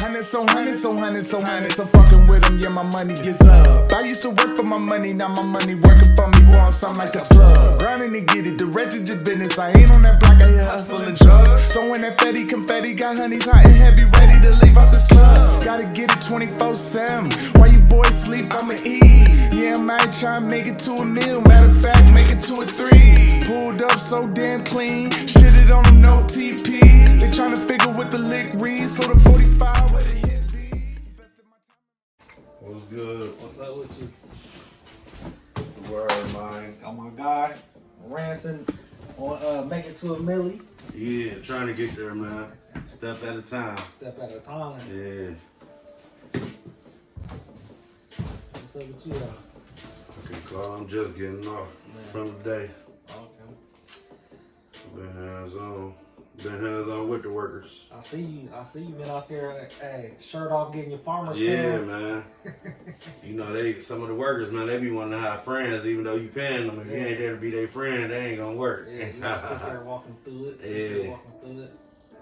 So fucking with them, yeah, my money gets up. I used to work for my money, now my money working for me, boy, I'm something like a plug. Grinding to get it, the rest is your business. I ain't on that block, I here hustling drugs. So when that fetty confetti, got honeys hot and heavy, ready to leave out this club. Gotta get it 24/7. While you boys sleep, I'ma eat. Yeah, I might try and make it to a meal. Matter of fact, make it to a 3. Pulled up so damn clean, shitted on them, no TP. They tryna figure what the lick reads, so the 45 where the hit be. What's good? What's up with you? The word, man. Got my guy, Rance, on Make It to a Millie. Yeah, trying to get there, man. Step at a time. Step at a time. Yeah. What's up with you? Okay, Carl, I'm just getting off from the day. Okay. Been hands-on with the workers. I see you been out there, hey, shirt off, getting your farmer's Yeah, tan. man. You know, some of the workers, man, they be wanting to have friends, even though you paying them. If you ain't there to be their friend, they ain't gonna work. Yeah, you gotta sit there walking through it. Walking through it.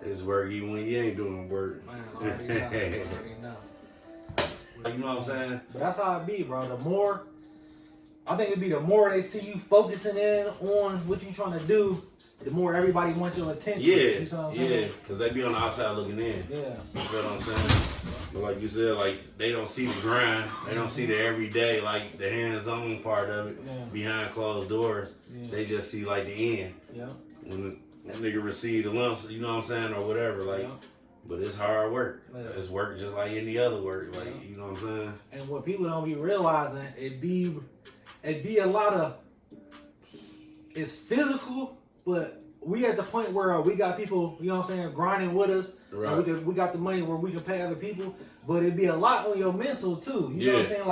It's work even when you ain't doing work. Man, I already know. You know what I'm saying? But that's how it be, bro. I think it'd be the more they see you focusing in on what you trying to do, the more everybody wants your attention. Yeah, you know what I'm saying? because they be on the outside looking in. Yeah. You know what I'm saying? But like you said, like, they don't see the grind. They don't see the everyday, like, the hands-on part of it behind closed doors. Yeah. They just see, like, the end. Yeah. When the nigga receive the lumps, you know what I'm saying, or whatever, like. But it's hard work. Yeah. It's work just like any other work, like, you know what I'm saying? And what people don't be realizing, it be a lot of, it's physical, but we at the point where we got people, you know what I'm saying, grinding with us. Right. And we got the money where we can pay other people, but it'd be a lot on your mental too. You know what I'm saying?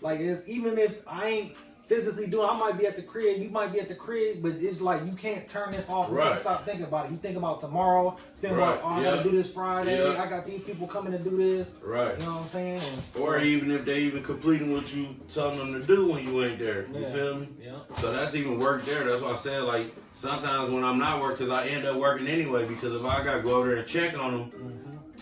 Like it's, even if I ain't physically doing, I might be at the crib, you might be at the crib, but it's like you can't turn this off. You can't stop thinking about it. You think about tomorrow, think about, oh, I gotta do this Friday, I got these people coming to do this. Right. You know what I'm saying? Or even if they even completing what you telling them to do when you ain't there. You feel me? Yeah. So that's even work there. That's why I said, like, sometimes when I'm not working, because I end up working anyway, because if I gotta go over there and check on them,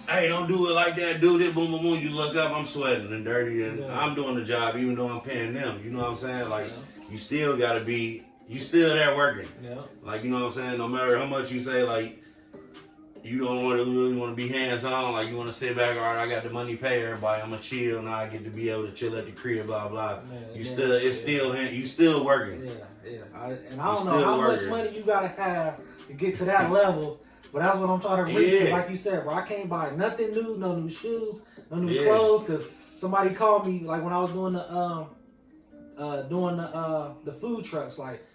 hey, don't do it like that, do this, boom, boom, boom. You look up, I'm sweating and dirty, and I'm doing the job even though I'm paying them. You know what I'm saying? Like, you still gotta be, you still there working. Yeah. Like, you know what I'm saying? No matter how much you say, like, you don't really want to be hands-on, like, you want to sit back, all right, I got the money, pay everybody, I'm gonna chill, now I get to be able to chill at the crib, blah, blah. You still working. Yeah. I don't know how much money you gotta have to get to that level. But that's what I'm trying to reach. Like you said, bro, I can't buy nothing new, no new shoes, no new clothes. Cause somebody called me, like when I was doing the food trucks. Like,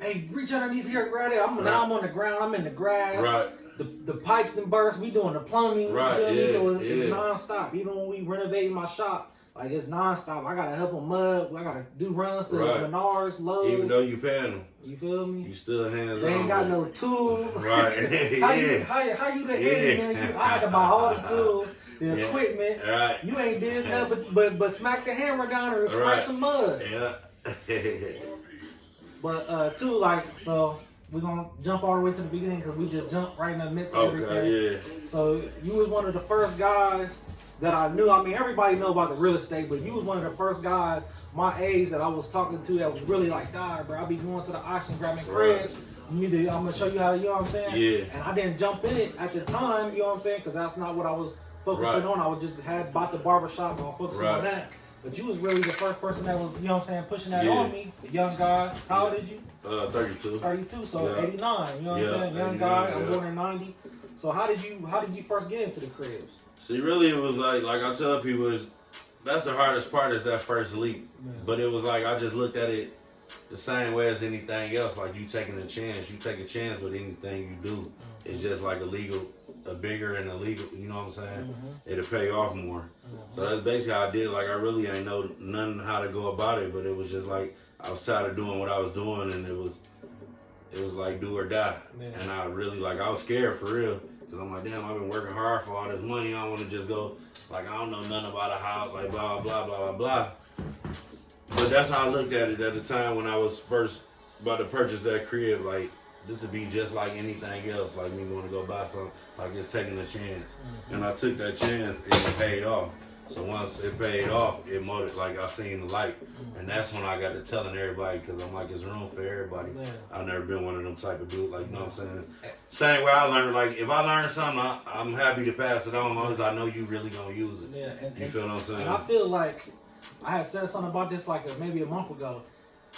hey, reach underneath here, grab it. Now I'm on the ground. I'm in the grass. Right. The pipes and burst. We doing the plumbing. Right. You feel me? So it's nonstop. Even when we renovating my shop, like, it's nonstop. I gotta help them mud. I gotta do runs to Menards, Lowe's. Even though you paying them. You feel me? You still hands on. They ain't got no tools. Right. How you the head, man? I had to buy all the tools, the equipment. Right. You ain't did nothing but smack the hammer down or scrape some mud. Yeah. But too, like, so we're gonna jump all the way to the beginning because we just jumped right in the midst of everything. Yeah. So you was one of the first guys that I knew. I mean, everybody know about the real estate, but you was one of the first guys my age that I was talking to that was really like, God, bro, I be going to the auction, grabbing cribs. I'm gonna show you how to, you know what I'm saying? Yeah. And I didn't jump in it at the time, you know what I'm saying? Because that's not what I was focusing on. I was just bought the barbershop and I was focusing on that. But you was really the first person that was, you know what I'm saying, pushing that on me. The young guy. How old did you? 32. 32, so 89, you know what I'm saying? Young guy, I'm born in 90. So how did you first get into the cribs? See, really, it was like I tell people, that's the hardest part, is that first leap. Yeah. But it was like, I just looked at it the same way as anything else. Like, you taking a chance. You take a chance with anything you do. It's just like a bigger and illegal, you know what I'm saying? It'll pay off more. So that's basically how I did it. Like, I really ain't know nothing how to go about it, but it was just like, I was tired of doing what I was doing, and it was like do or die. Yeah. And I really, like, I was scared for real. Because I'm like, damn, I've been working hard for all this money. I don't want to just go, like, I don't know nothing about a house, like, blah, blah, blah, blah, blah. But that's how I looked at it at the time when I was first about to purchase that crib. Like, this would be just like anything else, like me going to go buy something, like it's taking a chance. And I took that chance and it paid off. So once it paid off, it motivated, like I seen the light. And that's when I got to telling everybody, because I'm like, it's room for everybody. I've never been one of them type of dudes, like, you know what I'm saying? Same way I learned, like, if I learn something, I'm happy to pass it on, as long as I know you really going to use it. You feel what I'm saying? And I feel like I had said something about this like maybe a month ago.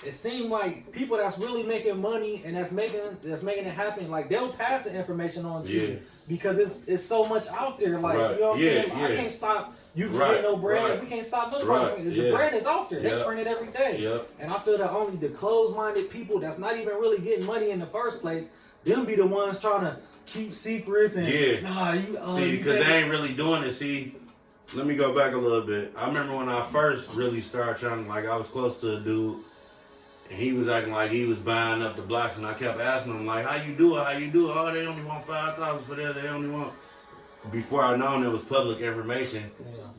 It seemed like people that's really making money and that's making it happen, like they'll pass the information on to you because it's so much out there. Like you know what I'm saying? I can't stop you from getting no bread. We can't stop nobody. The bread is out there. They print it every day. And I feel that only the closed-minded people that's not even really getting money in the first place, them be the ones trying to keep secrets and see, because they ain't really doing it. See, let me go back a little bit. I remember when I first really started trying, like I was close to a dude. And he was acting like he was buying up the blocks, and I kept asking him, like, how you do it? Oh, they only want $5,000 for that. They only want... Before I known it was public information,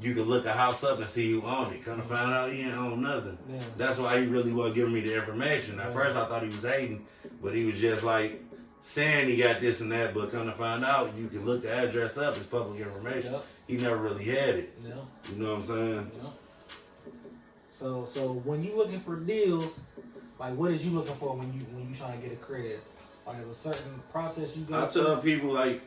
you could look a house up and see who owned it. Come to find out he didn't own nothing. That's why he really wasn't giving me the information. At first I thought he was hating, but he was just like saying he got this and that, but come to find out, you can look the address up, it's public information. He never really had it. You know what I'm saying? So when you looking for deals, like, what is you looking for when you trying to get a credit? Like, there's a certain process you go through? I tell people, like,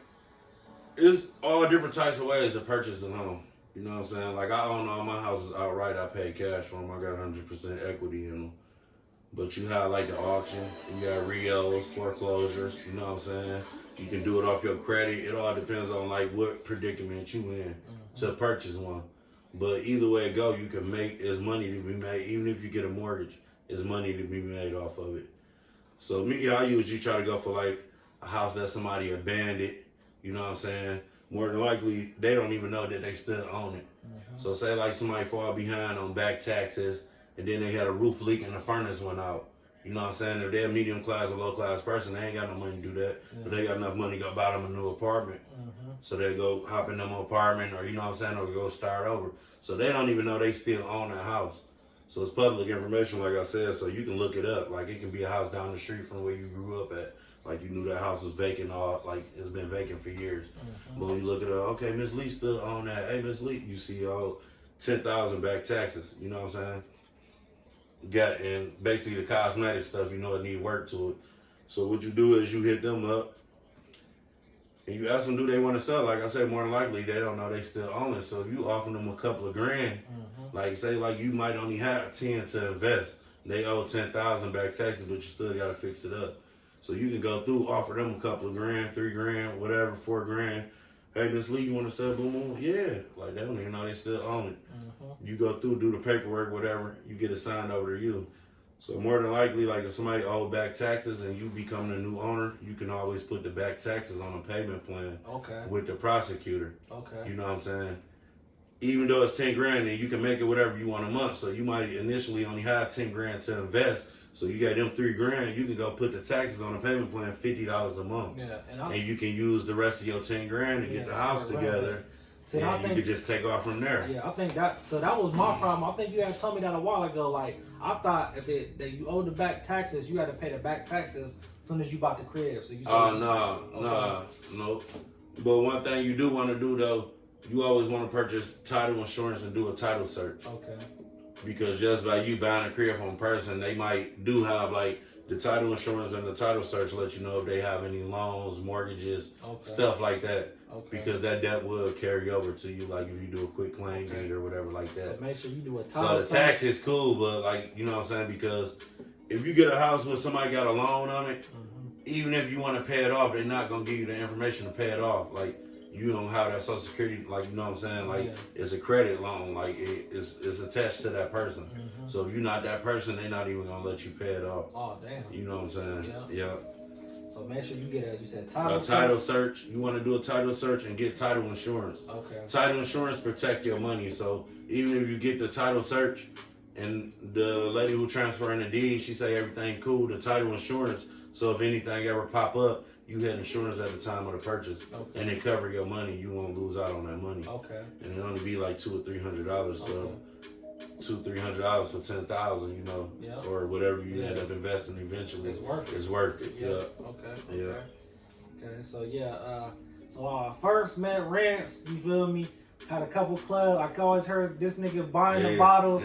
it's all different types of ways to purchase a home. You know what I'm saying? Like, I own all my houses outright. I pay cash for them. I got 100% equity in them. But you have, like, the auction. You got Rios, foreclosures. You know what I'm saying? You can do it off your credit. It all depends on, like, what predicament you in to purchase one. But either way it go, you can make, there's money to be made. Even if you get a mortgage, there's money to be made off of it. So me, I usually try to go for like a house that somebody abandoned. You know what I'm saying? More than likely, they don't even know that they still own it. So say like somebody fall behind on back taxes, and then they had a roof leak and the furnace went out. You know what I'm saying? If they're a medium class or low class person, they ain't got no money to do that. But they got enough money to go buy them a new apartment. So they go hop in them apartment, or you know what I'm saying, or go start over. So they don't even know they still own that house. So it's public information, like I said, so you can look it up. Like, it can be a house down the street from where you grew up at. Like, you knew that house was vacant, like, it's been vacant for years. But when you look it up, okay, Miss Lee still own that. Hey, Miss Lee, you see, $10,000 back taxes. You know what I'm saying? And basically the cosmetic stuff, you know, it need work to it. So what you do is you hit them up, and you ask them, do they want to sell? Like I said, more than likely, they don't know they still own it. So if you offer them a couple of grand, like say like you might only have 10 to invest. They owe 10,000 back taxes, but you still got to fix it up. So you can go through, offer them a couple of grand, 3 grand, whatever, 4 grand. Hey, Miss Lee, you want to sell boom boom? Yeah. Like they don't even know they still own it. You go through, do the paperwork, whatever, you get it signed over to you. So more than likely, like if somebody owed back taxes and you become the new owner, you can always put the back taxes on a payment plan with the prosecutor. You know what I'm saying? Even though it's 10 grand, and you can make it whatever you want a month. So you might initially only have 10 grand to invest. So you got them 3 grand, you can go put the taxes on a payment plan, $50 a month. And you can use the rest of your 10 grand to get the house together. See, and you could just take off from there. Yeah, I think that was my problem. I think you had told me that a while ago. Like, I thought that you owe the back taxes, you had to pay the back taxes as soon as you bought the crib. So you no. But one thing you do want to do though, you always want to purchase title insurance and do a title search. Because just by you buying a crib from a person, they might do have like the title insurance and the title search let you know if they have any loans, mortgages, stuff like that. Because that debt will carry over to you, like if you do a quick claim deed or whatever like that. So make sure you do a title search. So the tax is cool, but like, you know what I'm saying? Because if you get a house where somebody got a loan on it, even if you want to pay it off, they're not going to give you the information to pay it off. Like, you don't have that Social Security, like, you know what I'm saying? Like, it's a credit loan. Like, it's attached to that person. So if you're not that person, they're not even going to let you pay it off. Oh, damn. You know what I'm saying? Yeah. So make sure you get you said title search. You want to do a title search and get title insurance. Title insurance protect your money. So even if you get the title search and the lady who transferring the deed, she say everything cool, the title insurance. So if anything ever pop up, you had insurance at the time of the purchase, and it cover your money. You won't lose out on that money. And it only be like $200 or $300. So $200-$300 for 10,000, you know, or whatever you end up investing eventually. It's worth it. It's worth it. Yeah. Okay. So so I first met Rance. You feel me? Had a couple clubs. I always heard this nigga buying the bottles,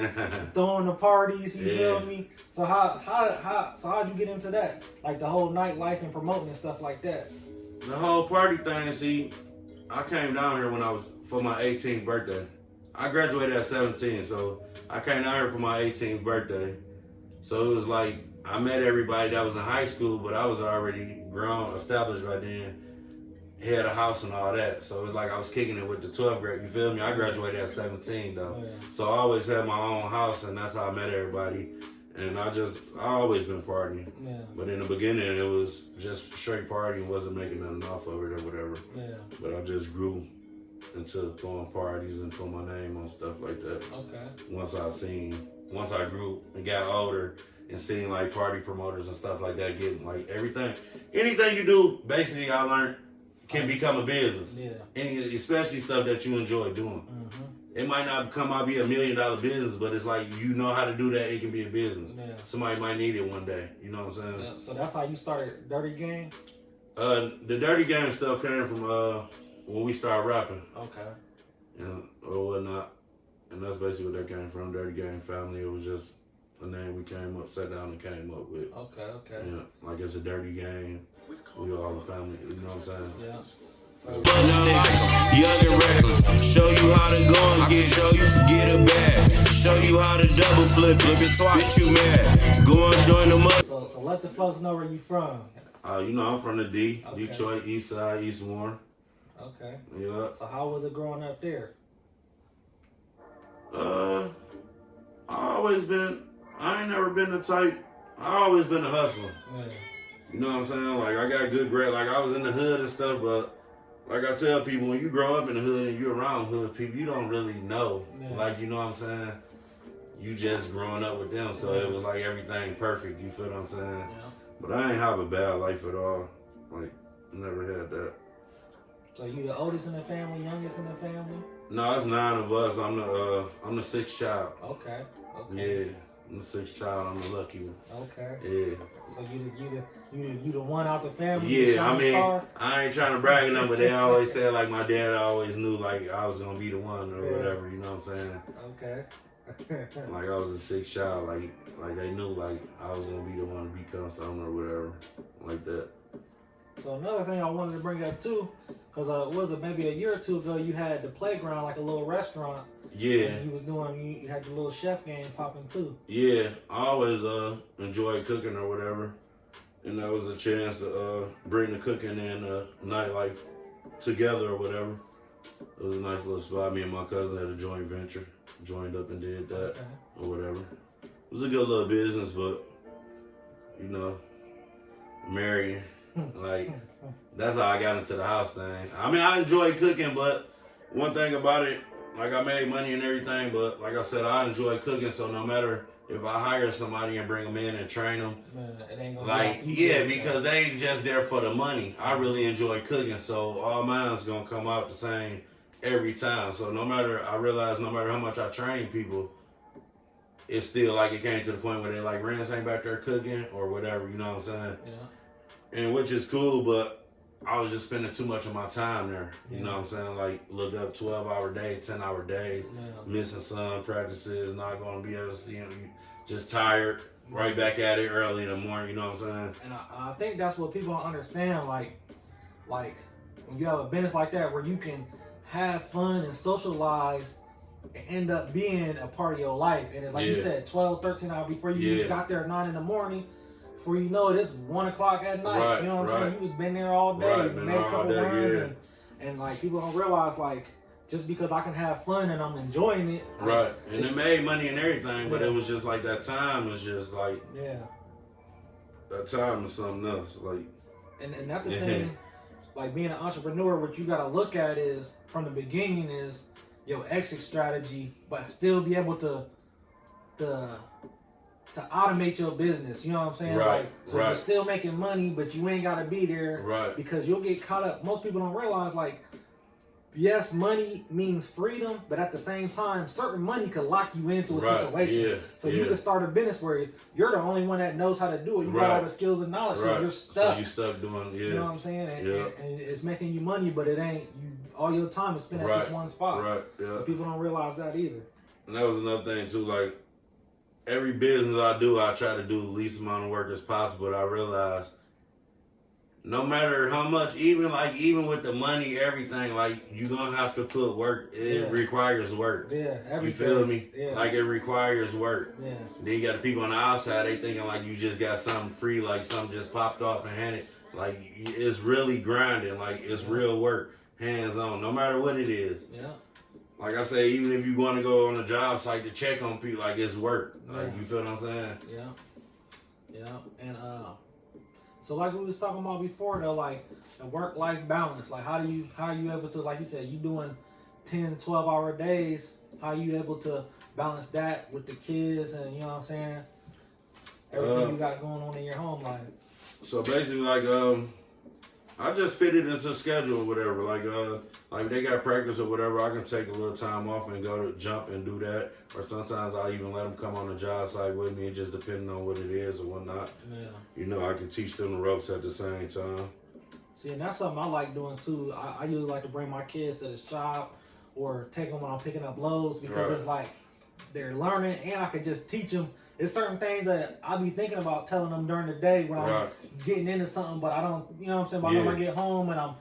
throwing the parties. You feel me? So how'd you get into that? Like the whole nightlife and promoting and stuff like that. The whole party thing. See, I came down here when I was for my 18th birthday. I graduated at 17, so I came down here for my 18th birthday. So it was like I met everybody that was in high school, but I was already grown, established by then. Had a house and all that, so it was like I was kicking it with the 12th grade. You feel me? I graduated at 17 though, so I always had my own house, and that's how I met everybody. And I always been partying. But in the beginning, it was just straight partying, wasn't making nothing off of it or whatever. But I just grew into throwing parties and putting my name on stuff like that. Once I grew and got older and seeing like party promoters and stuff like that, getting like anything you do, basically I learned can become a business. And especially stuff that you enjoy doing. It might not come out be $1 million business, but it's like you know how to do that, it can be a business. Somebody might need it one day. You know what I'm saying? So that's how you started Dirty Game? The Dirty Game stuff came from when we started rapping. Or whatnot. And that's basically what that came from, Dirty Game Family. It was just a name we sat down and came up with. Yeah, like it's a dirty game. We all the family, you know what I'm saying? Young and reckless, show you how to go and get a bag. Show you how to double flip it twice. Get you mad. Go and join the mud. So let the folks know where you from. You know, I'm from the D, Detroit, East Side, East Warren. Yeah. So how was it growing up there? I ain't never been the type. I always been a hustler. You know what I'm saying? Like I got good grade. Like I was in the hood and stuff, but like I tell people, when you grow up in the hood and you're around hood people, you don't really know. Like, you know what I'm saying? You just growing up with them, so it was like everything perfect. You feel what I'm saying? But I ain't have a bad life at all. Like, never had that. So you the oldest in the family, youngest in the family? No, it's 9 of us. I'm the 6th child. Yeah. I'm the 6th child. I'm the lucky one. Yeah. So you the one out the family. Yeah, I mean, I ain't trying to brag on them, but they always said like my dad always knew like I was gonna be the one or whatever. You know what I'm saying? Like I was the 6th child. Like they knew like I was gonna be the one to become something or whatever like that. So another thing I wanted to bring up too, because was it maybe a year or two ago you had the playground, like a little restaurant. And you had the little chef game popping too. Yeah, I always enjoyed cooking or whatever, and that was a chance to bring the cooking and nightlife together or whatever. It was a nice little spot. Me and my cousin had a joint venture, joined up and did that or whatever. It was a good little business, but you know, marrying, like that's how I got into the house thing. I mean, I enjoy cooking, but one thing about it. Like, I made money and everything, but like I said, I enjoy cooking, so no matter if I hire somebody and bring them in and train them, it ain't gonna like, because they ain't just there for the money. I really enjoy cooking, so all mine's gonna come out the same every time. So I realize no matter how much I train people, it's still like it came to the point where they like, Rance ain't back there cooking or whatever, you know what I'm saying? And which is cool, but I was just spending too much of my time there. You know what I'm saying? Like, look up 12-hour days, 10-hour days, missing some practices, not going to be able to see them. Just tired, right back at it early in the morning, you know what I'm saying? And I think that's what people don't understand. Like when you have a business like that where you can have fun and socialize and end up being a part of your life. And like you said, 12, 13 hours before you got there at 9 in the morning. Before you know it, it's 1 o'clock at night. You know what I'm saying? You was been there all day, made a couple runs, and like people don't realize like just because I can have fun and I'm enjoying it. And it made money and everything, but it was just like that time was just like that time is something else. Like and that's the thing. Like being an entrepreneur, what you gotta look at is from the beginning is your exit strategy, but still be able to automate your business, you know what I'm saying? You're still making money, but you ain't gotta be there because you'll get caught up. Most people don't realize like yes, money means freedom, but at the same time, certain money could lock you into a situation. Yeah, so you could start a business where you're the only one that knows how to do it. You got all the skills and knowledge, so you're stuck. So you stuck doing, You know what I'm saying? And it's making you money, but it ain't you. All your time is spent at this one spot. Right. Yeah. So people don't realize that either. And that was another thing too. Like every business I do, I try to do the least amount of work as possible. But I realized no matter how much, even with the money, everything, like you're gonna have to put work. It requires work. Yeah, everything. You feel me? Yeah. Like it requires work. Yeah. Then you got the people on the outside, they thinking like you just got something free, like something just popped off and handed. Like it's really grinding, like it's real work, hands on, no matter what it is. Yeah. Like I say, even if you want to go on a job site to check on people, like it's work. Like you feel what I'm saying? Yeah. Yeah. And so like we was talking about before though, like the work-life balance, like how are you able to, like you said, you doing 10, 12-hour days, how are you able to balance that with the kids and, you know what I'm saying, everything you got going on in your home life? So basically, like, I just fit it into schedule or whatever. Like if they got practice or whatever, I can take a little time off and go to jump and do that. Or sometimes I even let them come on the job site with me, just depending on what it is or whatnot. Yeah. You know, I can teach them the ropes at the same time. See, and that's something I like doing too. I usually like to bring my kids to the shop or take them when I'm picking up loads because it's like they're learning and I could just teach them. There's certain things that I be thinking about telling them during the day when I'm getting into something, but I don't, you know what I'm saying? By the time I get home and I'm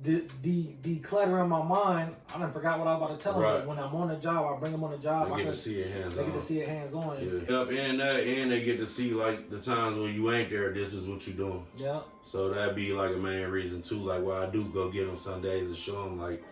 decluttering my mind, I done forgot what I was about to tell them. But when I'm on the job, I bring them on the job. They get to see it hands on. They get to see it hands on. Yeah. Yep, and they get to see like the times when you ain't there, this is what you're doing. Yeah. So that'd be like a main reason too. Like why I do go get them some days to show them like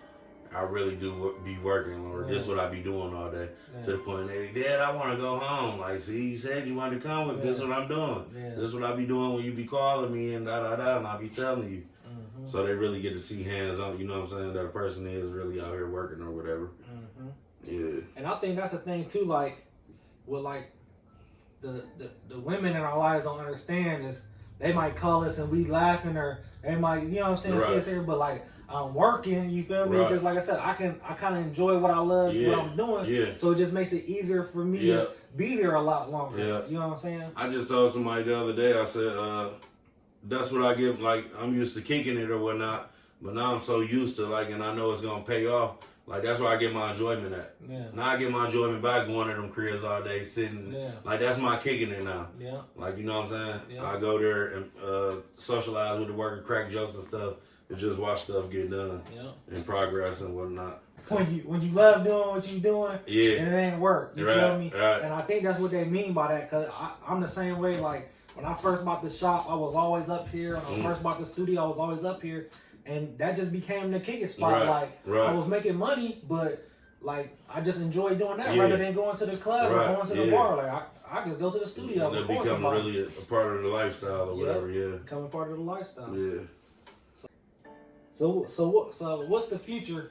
I really do be working, or this is what I be doing all day. To the point, Dad, I want to go home. Like, see, you said you wanted to come with this is what I'm doing. This is what I be doing when you be calling me and and I be telling you. Mm-hmm. So they really get to see hands on, you know what I'm saying, that a person is really out here working or whatever. Mm-hmm. Yeah. And I think that's the thing too, like, what like the women in our lives don't understand is they might call us and we laughing, or they might, you know what I'm saying, see us here, but like, I'm working, you feel me? Just like I said, I kind of enjoy what I love, what I'm doing. So it just makes it easier for me to be there a lot longer. You know what I'm saying? I just told somebody the other day, I said, that's what I get, like, I'm used to kicking it or whatnot, but now I'm so used to, like, and I know it's going to pay off. Like, that's where I get my enjoyment at. Now I get my enjoyment by going to them cribs all day, sitting. Like, that's my kicking it now. Like, you know what I'm saying? I go there and socialize with the worker, crack jokes and stuff, and just watch stuff get done and progress and whatnot. When you love doing what you're doing, and it ain't work, you feel me? And I think that's what they mean by that, because I'm the same way. Like, when I first bought the shop, I was always up here. When I first bought the studio, I was always up here. And that just became the kicking spot. I was making money, but like I just enjoy doing that rather than going to the club or going to the bar. Like I just go to the studio. And it become really a part of the lifestyle or whatever. Becoming part of the lifestyle. So what's the future?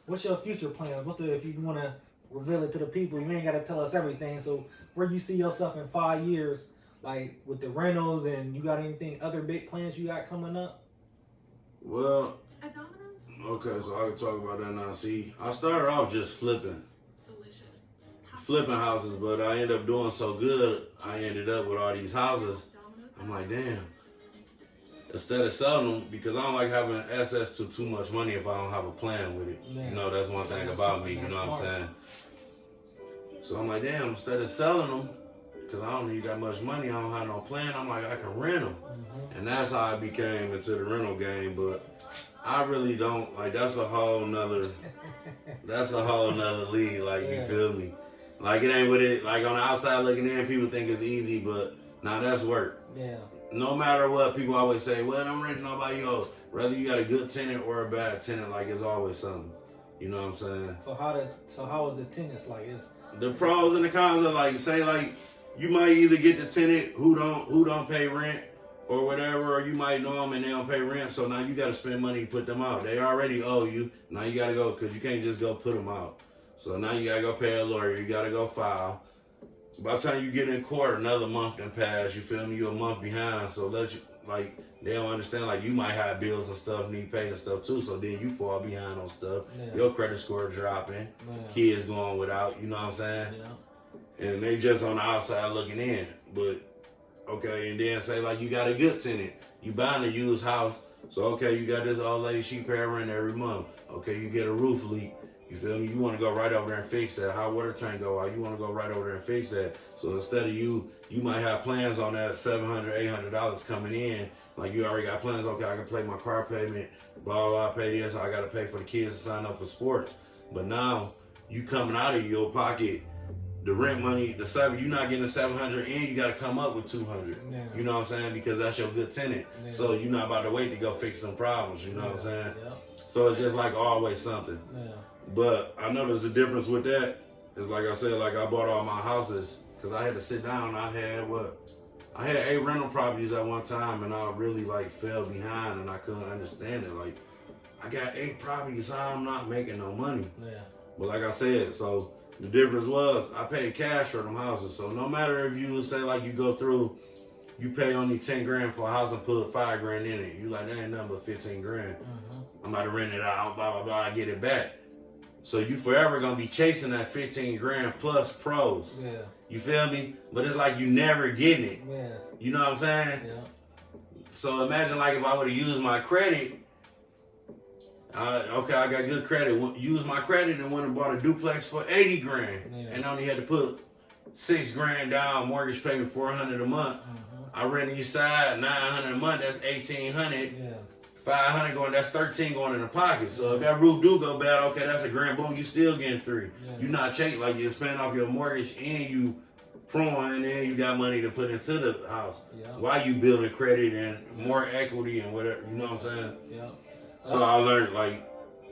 What's your future plans? If you want to reveal it to the people? You ain't got to tell us everything. So where do you see yourself in 5 years, like with the rentals, and you got anything other big plans you got coming up? Well, okay, so I can talk about that now. See, I started off just flipping houses, but I ended up doing so good, I ended up with all these houses. I'm like, damn. Instead of selling them, because I don't like having access to too much money if I don't have a plan with it. You know, that's one thing about me, you know what I'm saying? So I'm like, damn, instead of selling them, because I don't need that much money, I don't have no plan, I'm like, I can rent them. And that's how I became into the rental game, but I really don't, like, that's a whole nother league, like, you feel me? Like, it ain't with it, like, on the outside looking in, people think it's easy, but now that's work. No matter what, people always say, well, I'm renting nobody else. Whether you got a good tenant or a bad tenant, like, it's always something. You know what I'm saying? So how is the tenants, like, the pros and the cons are, like, say, like, you might either get the tenant who don't pay rent or whatever, or you might know them and they don't pay rent, so now you got to spend money to put them out. They already owe you. Now you got to go, because you can't just go put them out. So now you got to go pay a lawyer. You got to go file. By the time you get in court, another month done pass. You feel me? You're a month behind. So like, they don't understand, like, you might have bills and stuff, need paid and stuff too, so then you fall behind on stuff. Yeah. Your credit score dropping, kids going without, you know what I'm saying? Yeah. And they just on the outside looking in. But, okay, and then say, like, you got a good tenant. You buying a used house, so, okay, you got this old lady, she pay rent every month. Okay, you get a roof leak. You feel me? You want to go right over there and fix that. How water tank go out? You want to go right over there and fix that. So instead of you might have plans on that $700, $800 coming in. Like, you already got plans. Okay, I can pay my car payment. Blah, blah, pay this. I got to pay for the kids to sign up for sports. But now, you coming out of your pocket, the rent money, you're not getting the $700 in. You got to come up with $200. Yeah. You know what I'm saying? Because that's your good tenant. Yeah. So you're not about to wait to go fix them problems. You know what I'm saying? Yeah. So it's just like always something. Yeah. But I know there's a difference with that. It's like I said, like I bought all my houses because I had to sit down. I had 8 rental properties at one time, and I really like fell behind, and I couldn't understand it. Like, I got 8 properties, how I'm not making no money. Yeah. But like I said, so the difference was I paid cash for them houses. So no matter if you say like you go through, you pay only 10 grand for a house and put 5 grand in it. You like, that ain't nothing but 15 grand. I'm about to rent it out, blah, blah, blah, I get it back. So you forever gonna be chasing that 15 grand plus pros. Yeah. You feel me? But it's like you never getting it. Yeah. You know what I'm saying? Yeah. So imagine like if I would have used my credit, okay, I got good credit. Use my credit and went and bought a duplex for 80 grand, and only had to put 6 grand down, mortgage payment 400 a month. I rent each side 900 a month. That's 1800. Yeah. 500 going. That's 13 going in the pocket. So if that roof do go bad, okay, that's a grand. Boom, you still getting 3. Yeah. You're not chasing like you're paying off your mortgage and you prone, and then you got money to put into the house. Yeah. Why you building credit and more equity and whatever, you know what I'm saying? Yeah. So I learned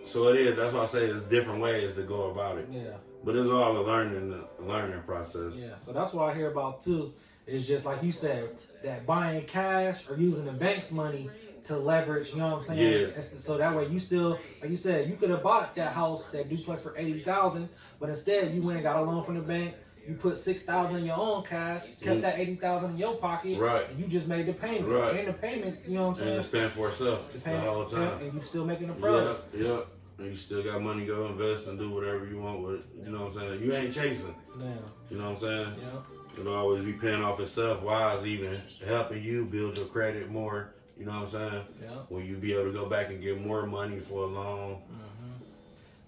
so it is. That's why I say it's different ways to go about it. Yeah. But it's all a learning process. Yeah. So that's what I hear about too. Is just like you said, that buying cash or using the bank's money to leverage, you know what I'm saying? Yeah. So that way you still, like you said, you could have bought that house, that duplex for $80,000, but instead you went and got a loan from the bank. You put $6,000 in your own cash, kept that $80,000 in your pocket, right? And you just made the payment. Right. And the payment, you know what I'm saying? And it's paying for itself the whole time. And you still making the profit. Yeah. And you still got money to go invest and do whatever you want with it. You know what I'm saying? You ain't chasing. Yeah. You know what I'm saying? Yeah. It'll always be paying off itself. Why is even helping you build your credit more? You know what I'm saying? Yeah. When you be able to go back and get more money for a loan. Mm-hmm.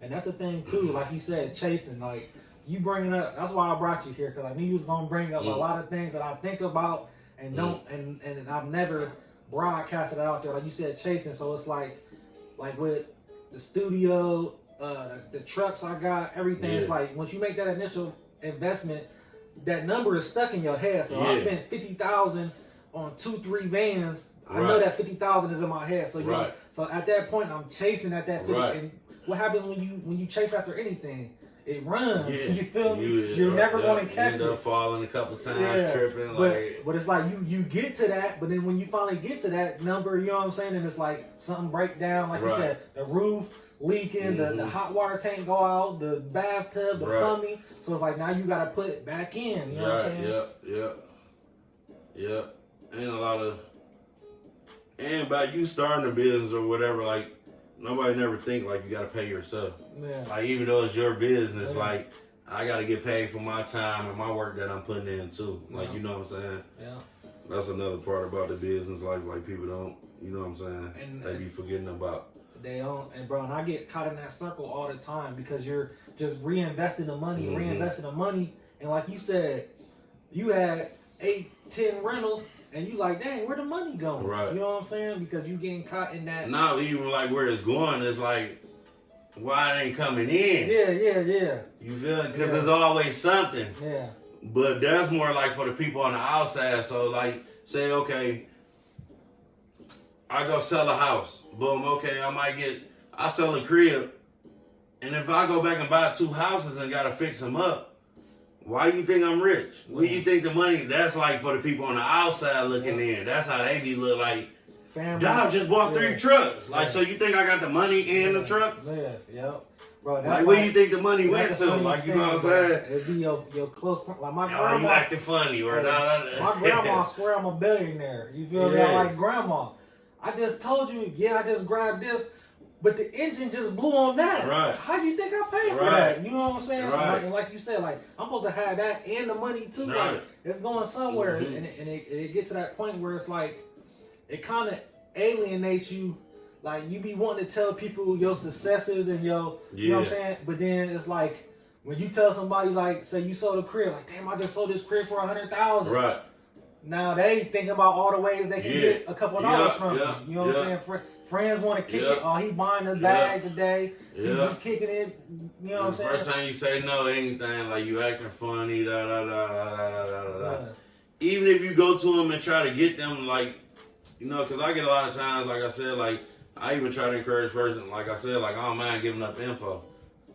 And that's the thing too, like you said, chasing. Like you bringing up, that's why I brought you here, because I knew you was gonna bring up a lot of things that I think about and don't, and I've never broadcasted out there. Like you said, chasing. So it's like with the studio, the trucks I got, everything. It's like once you make that initial investment, that number is stuck in your head. So I spent $50,000 on 2-3 vans. I know that 50,000 is in my head. So so at that point, I'm chasing at that 50. Right. And what happens when you chase after anything? It runs. Yeah. You feel me? You're never going to catch it. You end up falling a couple times, tripping. But it's like you get to that, but then when you finally get to that number, you know what I'm saying? And it's like something break down, like you said, the roof leaking, the hot water tank go out, the bathtub, the plumbing. So it's like now you got to put it back in. You know what I'm saying? Yeah. And a lot of, and by you starting a business or whatever, like nobody never think like you got to pay yourself. Yeah. Like even though it's your business, like I got to get paid for my time and my work that I'm putting in too. Like you know what I'm saying? Yeah. That's another part about the business life. Like people don't, you know what I'm saying? And they be forgetting about. They don't, and bro, and I get caught in that circle all the time because you're just reinvesting the money, and like you said, you had 8-10 rentals. And you like, dang, where the money going? Right. You know what I'm saying? Because you getting caught in that. Not even like where it's going. It's like, why it ain't coming in? Yeah. You feel it? Because there's always something. Yeah. But that's more like for the people on the outside. So like, say, okay, I go sell a house. Boom, okay, I sell a crib. And if I go back and buy 2 houses and got to fix them up, why you think I'm rich? Where you think the money, that's like for the people on the outside looking in. That's how they be look like, Dog just bought 3 trucks. Like, so you think I got the money in the trucks? Yep. Bro, that's like, where you think the money went to? Like, you know what I'm saying? It'd be your close friend. Like, my Oh, grandma. you acting funny, or My grandma swear I'm a billionaire. You feel me? I'm like, grandma, I just told you, I just grabbed this, but the engine just blew on that. Right. How do you think I paid for that? You know what I'm saying? Right. So like you said, like, I'm supposed to have that and the money too. Right. Like, it's going somewhere, and it gets to that point where it's like, it kind of alienates you. Like, you be wanting to tell people your successes and your, you know what I'm saying? But then it's like, when you tell somebody, like, say you sold a crib, like, damn, I just sold this crib for $100,000. Right. Now they think about all the ways they can get a couple of dollars from you. You know what I'm saying? Friends want to kick it. Oh, he buying a bag today. He be kicking it. You know what I'm saying? First time you say no, anything, like, you acting funny, da da da da da da da. Even if you go to them and try to get them, like, you know, because I get a lot of times, like I said, like, I even try to encourage person, like I said, like, I don't mind giving up info.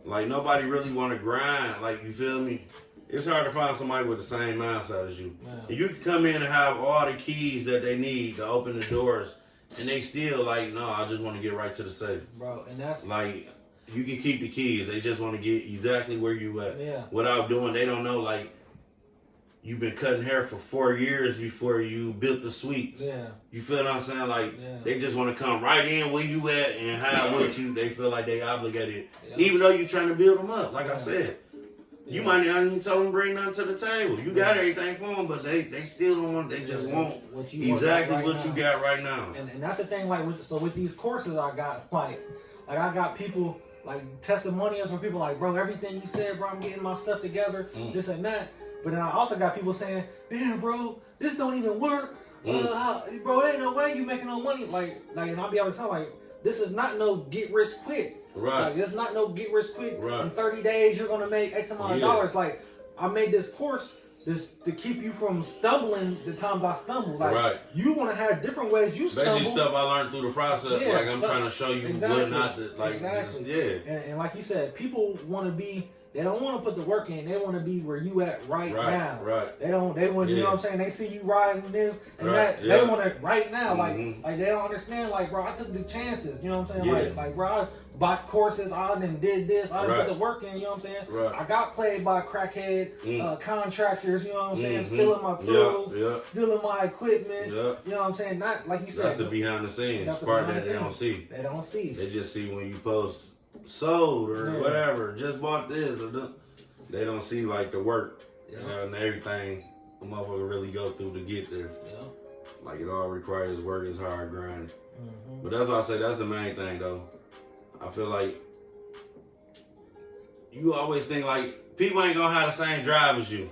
Like, nobody really want to grind, like, you feel me? It's hard to find somebody with the same mindset as you. And you can come in and have all the keys that they need to open the doors, and they still, like, no, I just want to get right to the safe. Bro, and that's... Like, you can keep the keys. They just want to get exactly where you at. Yeah. Without doing, they don't know, like, you've been cutting hair for 4 years before you built the suites. Yeah. You feel what I'm saying? Like, they just want to come right in where you at and have what you, they feel like they obligated. Even though you're trying to build them up, like I said. You might not even tell them to bring nothing to the table. You got everything for them, but they still don't want, they just want exactly what you got right now. And that's the thing, like, with these courses I got, like I got people, like, testimonials from people like, bro, everything you said, bro, I'm getting my stuff together, this and that. But then I also got people saying, damn, bro, this don't even work. Bro, ain't no way you making no money. Like, and I'll be able to tell, like, this is not no get rich quick. Right. Like, it's not no get rich quick. Right. In 30 days, you're going to make X amount of dollars. Like, I made this course to keep you from stumbling the times I stumble. Like, you want to have different ways you stumble. Basically stuff I learned through the process. Like, I'm trying to show you what not to, like, just, And like you said, people want to be, they don't want to put the work in. They want to be where you at right now. They want, you know what I'm saying? They see you riding this and that. They want it right now. Like they don't understand. Like, bro, I took the chances. You know what I'm saying? Like, bro, I bought courses. I done did this. I done put the work in. You know what I'm saying? I got played by crackhead contractors. You know what I'm saying? Stealing my tools, stealing my equipment. You know what I'm saying? Not like you said. That's the behind the scenes part that they don't see. They don't see. They just see when you post sold or whatever, just bought this or they don't see, like, the work and everything the motherfucker really go through to get there. Like, it all requires work, is hard grinding. But that's why I say that's the main thing, though. I feel like you always think, like, people ain't gonna have the same drive as you.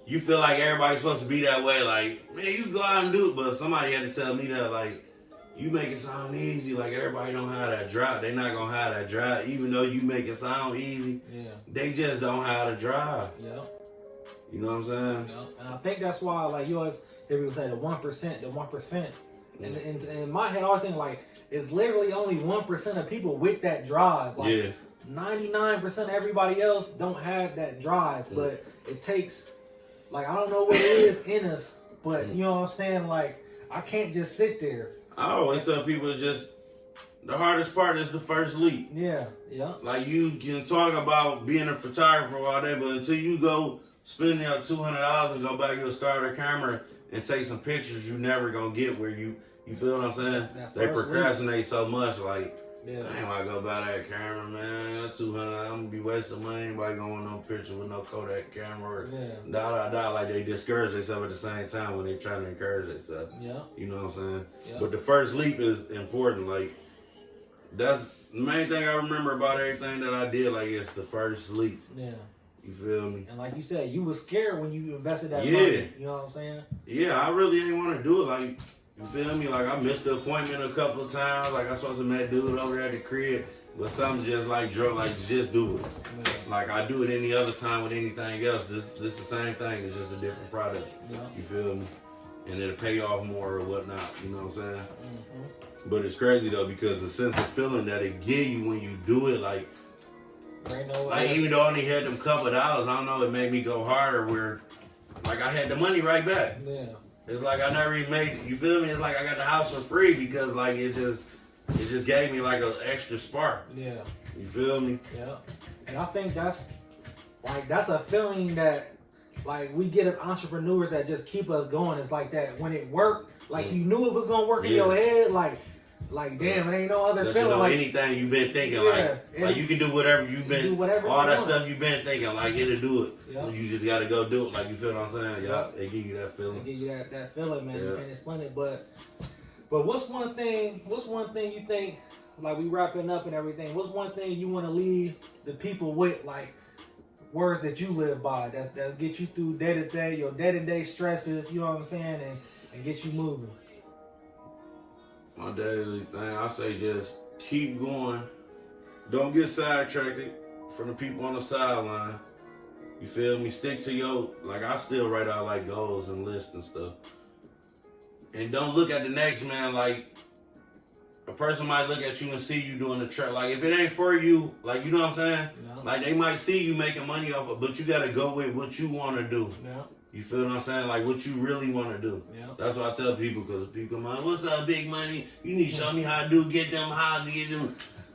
You feel like everybody's supposed to be that way, like, man, you go out and do it, but somebody had to tell me that, like, you make it sound easy, like everybody don't have that drive. They not gonna have that drive, even though you make it sound easy. They just don't have the drive. You know what I'm saying? And I think that's why, like, you always hear people say the 1%. And in my head, I always think, like, it's literally only 1% of people with that drive. Like, 99% of everybody else don't have that drive. But it takes, like, I don't know what it is in us, but you know what I'm saying? Like, I can't just sit there. I always tell people, it's just the hardest part is the first leap. Like, you can talk about being a photographer all day, but until you go spend your $200 and go back and start a camera and take some pictures, you never gonna get where you feel what I'm saying? They procrastinate so much, like, I ain't wanna go buy that camera, man. That $200, I'm gonna be wasting money. Anybody going no picture with no Kodak camera? Like, they discourage themselves at the same time when they trying to encourage themselves. You know what I'm saying? But the first leap is important. Like, that's the main thing I remember about everything that I did. Like, it's the first leap. You feel me? And like you said, you was scared when you invested that money. You know what I'm saying? I really didn't want to do it. Like, you feel me? Like, I missed the appointment a couple of times. Like, I supposed to meet dude over at the crib, but something just like drug, like, just do it. Like, I do it any other time with anything else. This the same thing. It's just a different product. You feel me? And it'll pay off more or whatnot. You know what I'm saying? But it's crazy though, because the sense of feeling that it give you when you do it, like even though I only had them couple dollars, I don't know, it made me go harder where, like, I had the money right back. It's like I never even made, you feel me? It's like I got the house for free because, like, it just gave me, like, an extra spark. You feel me? Yeah. And I think that's a feeling that like we get as entrepreneurs that just keep us going. It's like that when it worked, like you knew it was gonna work in your head, like damn, it ain't no other feeling. You know, like anything you've been thinking, like you can do whatever you've been, all that stuff you've been thinking, like it'll do it. Yep. You just gotta go do it. Like you feel what I'm saying? Yeah, they give you that feeling. They give you that feeling, man. You can't explain it, but what's one thing you think? Like we wrapping up and everything. What's one thing you want to leave the people with, like words that you live by that get you through day to day, your day to day stresses? You know what I'm saying, and get you moving. My daily thing, I say just keep going. Don't get sidetracked from the people on the sideline. You feel me? Stick to your, like I still write out like goals and lists and stuff. And don't look at the next man like a person might look at you and see you doing the trap. Like if it ain't for you, like you know what I'm saying? No. Like they might see you making money off it, but you gotta go with what you want to do. Yeah. You feel what I'm saying? Like what you really want to do. Yeah. That's what I tell people, because people come out, what's up, big money? You need to show me how to get them.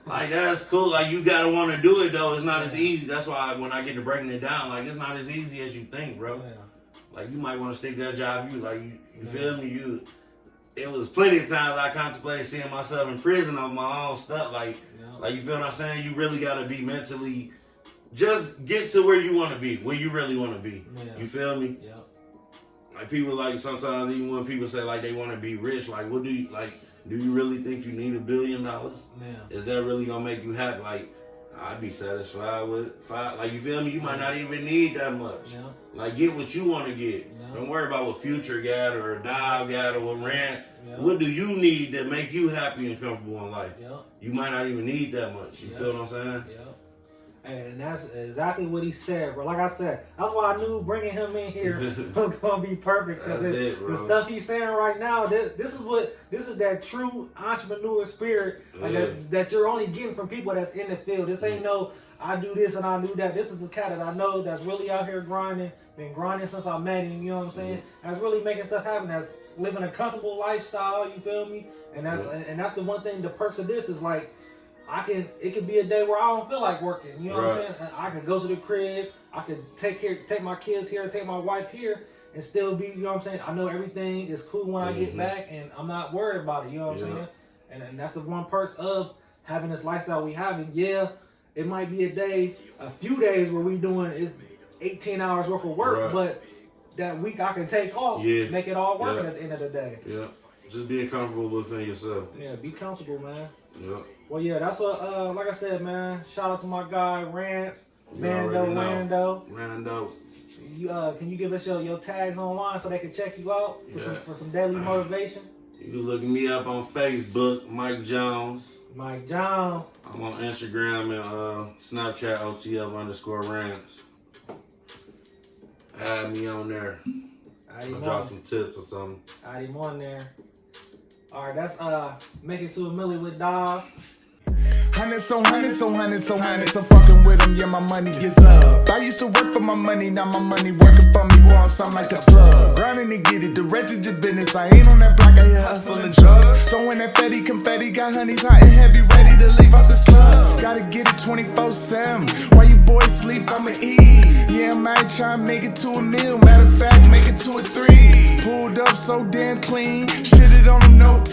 Like that's cool. Like you gotta want to do it though. It's not as easy. That's why when I get to breaking it down, like it's not as easy as you think, bro. Yeah. Like you might want to stick that job. You feel me? It was plenty of times I contemplated seeing myself in prison on my own stuff. Like you feel what I'm saying? You really gotta be mentally. Just get to where you want to be, where you really want to be. Yeah. You feel me? Yeah. Like people like sometimes even when people say like they want to be rich, like what do you like? Do you really think you need $1 billion? Yeah. Is that really gonna make you happy? Like I'd be satisfied with 5. Like you feel me? You might not even need that much. Yeah. Like get what you want to get. Yeah. Don't worry about what Future got or Dive got or what Rance. Yeah. What do you need that make you happy and comfortable in life? Yeah. You might not even need that much. You feel what I'm saying? Yeah. And that's exactly what he said, bro. Like I said, that's why I knew bringing him in here was gonna be perfect. Cause the stuff he's saying right now, this is that true entrepreneur spirit like that you're only getting from people that's in the field. This ain't no I do this and I do that. This is the cat that I know that's really out here grinding, been grinding since I met him. You know what I'm saying? That's really making stuff happen. That's living a comfortable lifestyle. You feel me? And that's the one thing. The perks of this is like. It could be a day where I don't feel like working. You know what I'm saying? I could go to the crib. I could take my kids here, take my wife here, and still be. You know what I'm saying? I know everything is cool when I get back, and I'm not worried about it. You know what I'm saying? And that's the one perks of having this lifestyle we have. And yeah, it might be a few days where we doing is 18 hours worth of work, but that week I can take off, make it all work at the end of the day. Yeah, just being comfortable within yourself. Yeah, be comfortable, man. Yeah. Well, yeah, that's like I said, man. Shout out to my guy Rance, Rando. Can you give us your tags online so they can check you out for some daily motivation? You can look me up on Facebook, Mike Jones. Mike Jones. I'm on Instagram and Snapchat, OTF_Rance. Add me on there. I'll drop some tips or something. Add him on there. All right, that's Make It to a Millie with Dog. Hundreds, so fucking with them, yeah, my money is up. I used to work for my money, now my money working for me, boy, I'm something like a plug. Grinding to get it, directed your business, I ain't on that block, I hear hustling drugs. So when that confetti, got honeys hot and heavy, ready to leave out this club. Gotta get it 24/7, while you boys sleep, I'ma eat. Yeah, I might try and make it to a meal, matter of fact, make it to a 3. Pulled up so damn clean, shitted on them, no